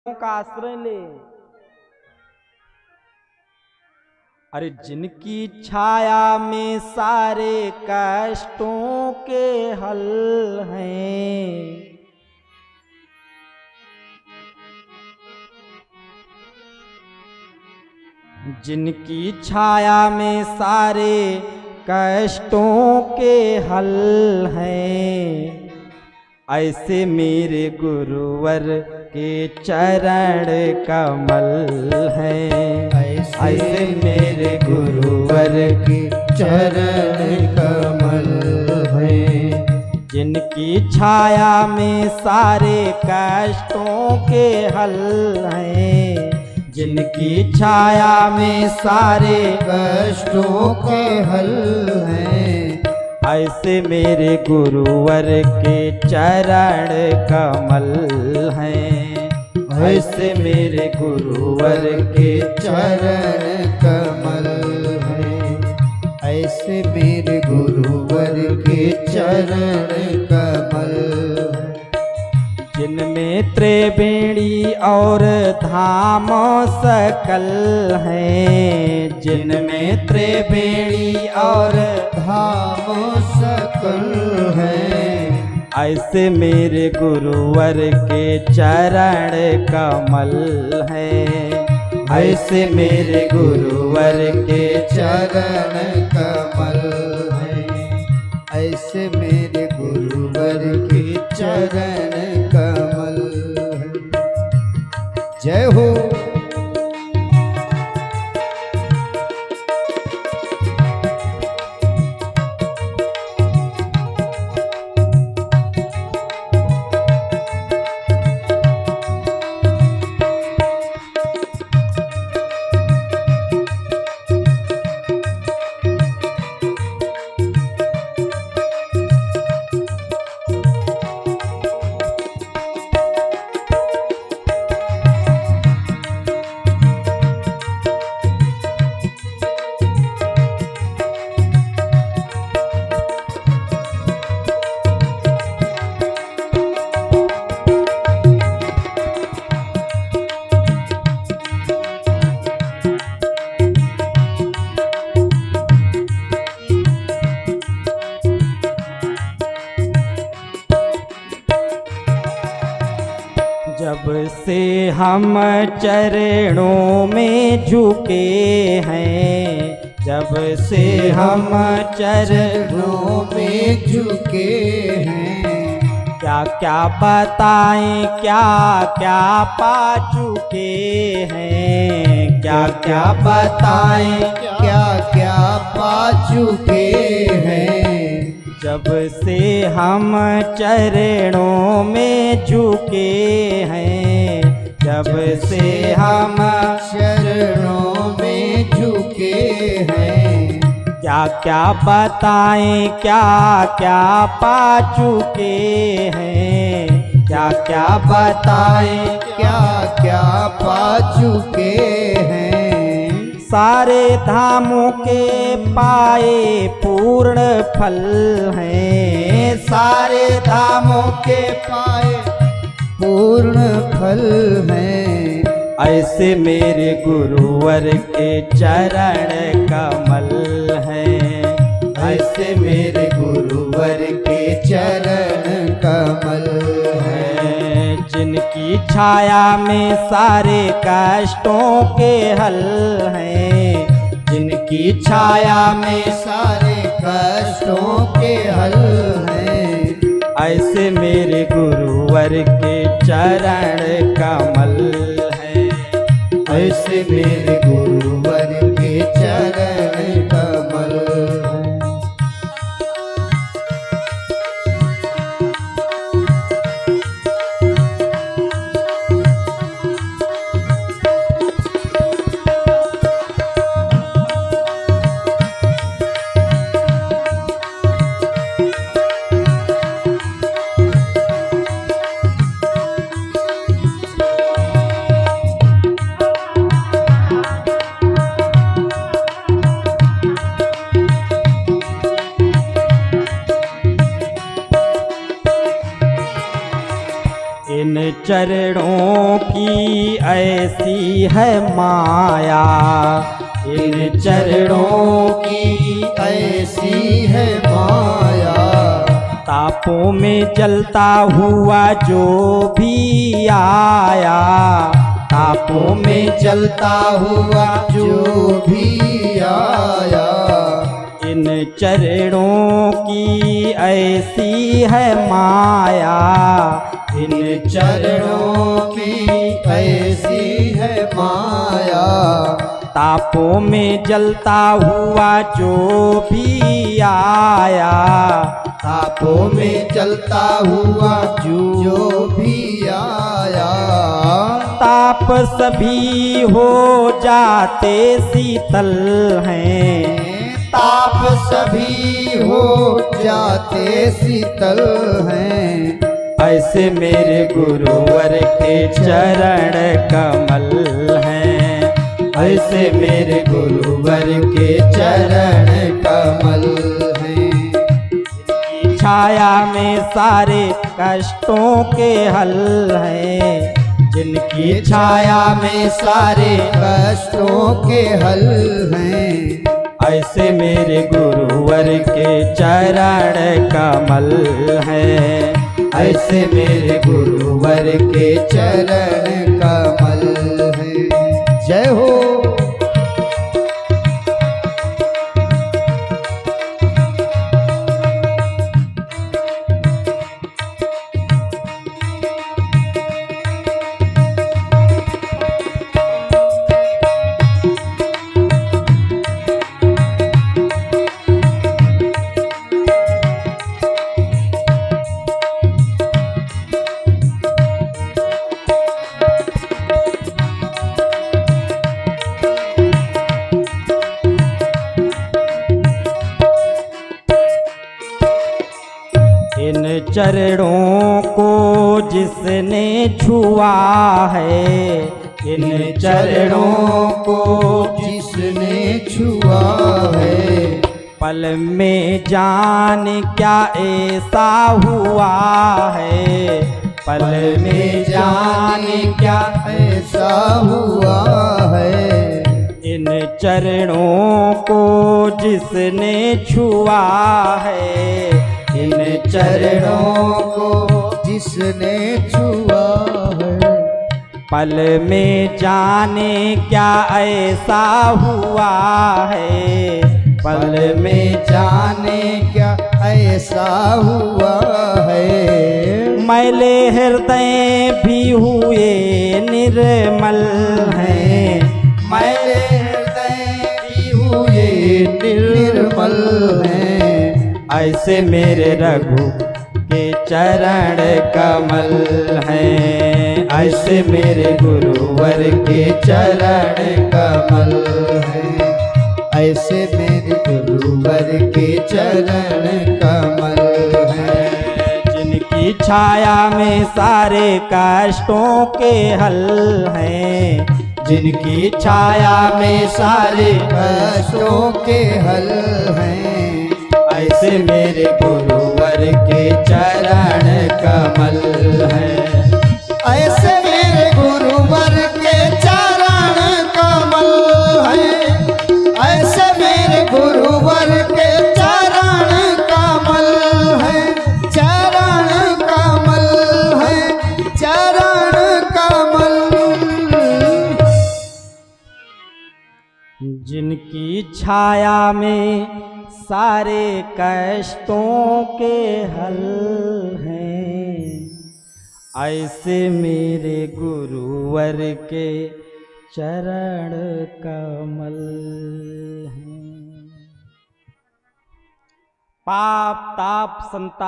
का आश्रय ले। अरे जिनकी छाया में सारे कष्टों के हल हैं, जिनकी छाया में सारे कष्टों के हल हैं, ऐसे मेरे गुरुवर के चरण कमल हैं। ऐसे मेरे गुरुवर के चरण कमल हैं। जिनकी छाया में सारे कष्टों के हल हैं, जिनकी छाया में सारे कष्टों के हल हैं। ऐसे मेरे गुरुवर के चरण कमल हैं। ऐसे मेरे गुरुवर के चरण कमल हैं। ऐसे मेरे गुरुवर के चरण कमल हैं। जिनमें त्रिवेणी और धाम सकल हैं, जिनमें त्रिवेणी और धाम सकल हैं। ऐसे मेरे गुरुवर के चरण कमल हैं। ऐसे मेरे गुरुवर के चरण कमल हैं। ऐसे मेरे गुरुवर के चरण कमल हैं। जय हो। जब से हम चरणों में झुके हैं, जब से हम चरणों में झुके हैं। क्या क्या बताएं, क्या क्या पा चुके हैं, क्या क्या बताएं, क्या क्या पा चुके हैं। जब से हम चरणों में झुके हैं, जब से हम चरणों में झुके हैं। क्या क्या बताएं, क्या क्या पा चुके हैं, क्या क्या बताएं, क्या क्या पा चुके हैं। सारे धामों के पाए पूर्ण फल हैं, सारे धामों के पाए पूर्ण फल हैं। ऐसे मेरे गुरुवर के चरण कमल हैं। ऐसे मेरे गुरुवर के चरण कमल हैं। जिनकी छाया में सारे कष्टों के हल हैं, जिनकी छाया में सारे कष्टों के हल हैं। ऐसे मेरे गुरुवर के चरण कमल हैं। ऐसे मेरे गुरुवर के चरण कमल हैं। इन चरणों चरणों की ऐसी है माया, इन चरणों की ऐसी है माया, तापों में जलता हुआ जो भी आया, तापों में जलता हुआ जो भी आया, इन चरणों की ऐसी है माया, इन चरणों की ऐसी है माया, तापों में जलता हुआ जो भी आया, तापों में जलता हुआ जो भी आया, ताप सभी हो जाते शीतल हैं, ताप सभी हो जाते शीतल हैं। ऐसे मेरे गुरुवर के चरण कमल हैं, ऐसे मेरे गुरुवर के चरण कमल हैं। छाया में सारे कष्टों के हल हैं, जिनकी छाया में सारे कष्टों के हल हैं। ऐसे मेरे गुरुवर के चरण कमल हैं, ऐसे मेरे गुरुवर के चरण कमल हैं। जय हो। इन चरणों को जिसने छुआ है, इन चरणों को जिसने छुआ है, पल में जान क्या ऐसा हुआ है, पल में जान क्या ऐसा हुआ है। इन चरणों को जिसने छुआ है, इन चरणों को जिसने छुआ है, पल में जाने क्या ऐसा हुआ है, पल में जाने क्या ऐसा हुआ है। मैले हृदय भी हुए निर्मल हैं, मैले हृदय भी हुए निर्मल हैं। ऐसे मेरे रघु के चरण कमल हैं, ऐसे मेरे गुरुवर के चरण कमल हैं। ऐसे मेरे गुरुवर के चरण कमल हैं। जिनकी छाया में सारे कष्टों के हल हैं, जिनकी छाया में सारे कष्टों के हल हैं। ऐसे मेरे गुरुवर के चरण कमल हैं, ऐसे मेरे गुरुवर के चरण कमल हैं। ऐसे मेरे गुरुवर के चरण कमल हैं। चरण कमल हैं, चरण कमल। जिनकी छाया में सारे कष्टों के हल हैं, ऐसे मेरे गुरुवर के चरण कमल हैं। पाप ताप संताप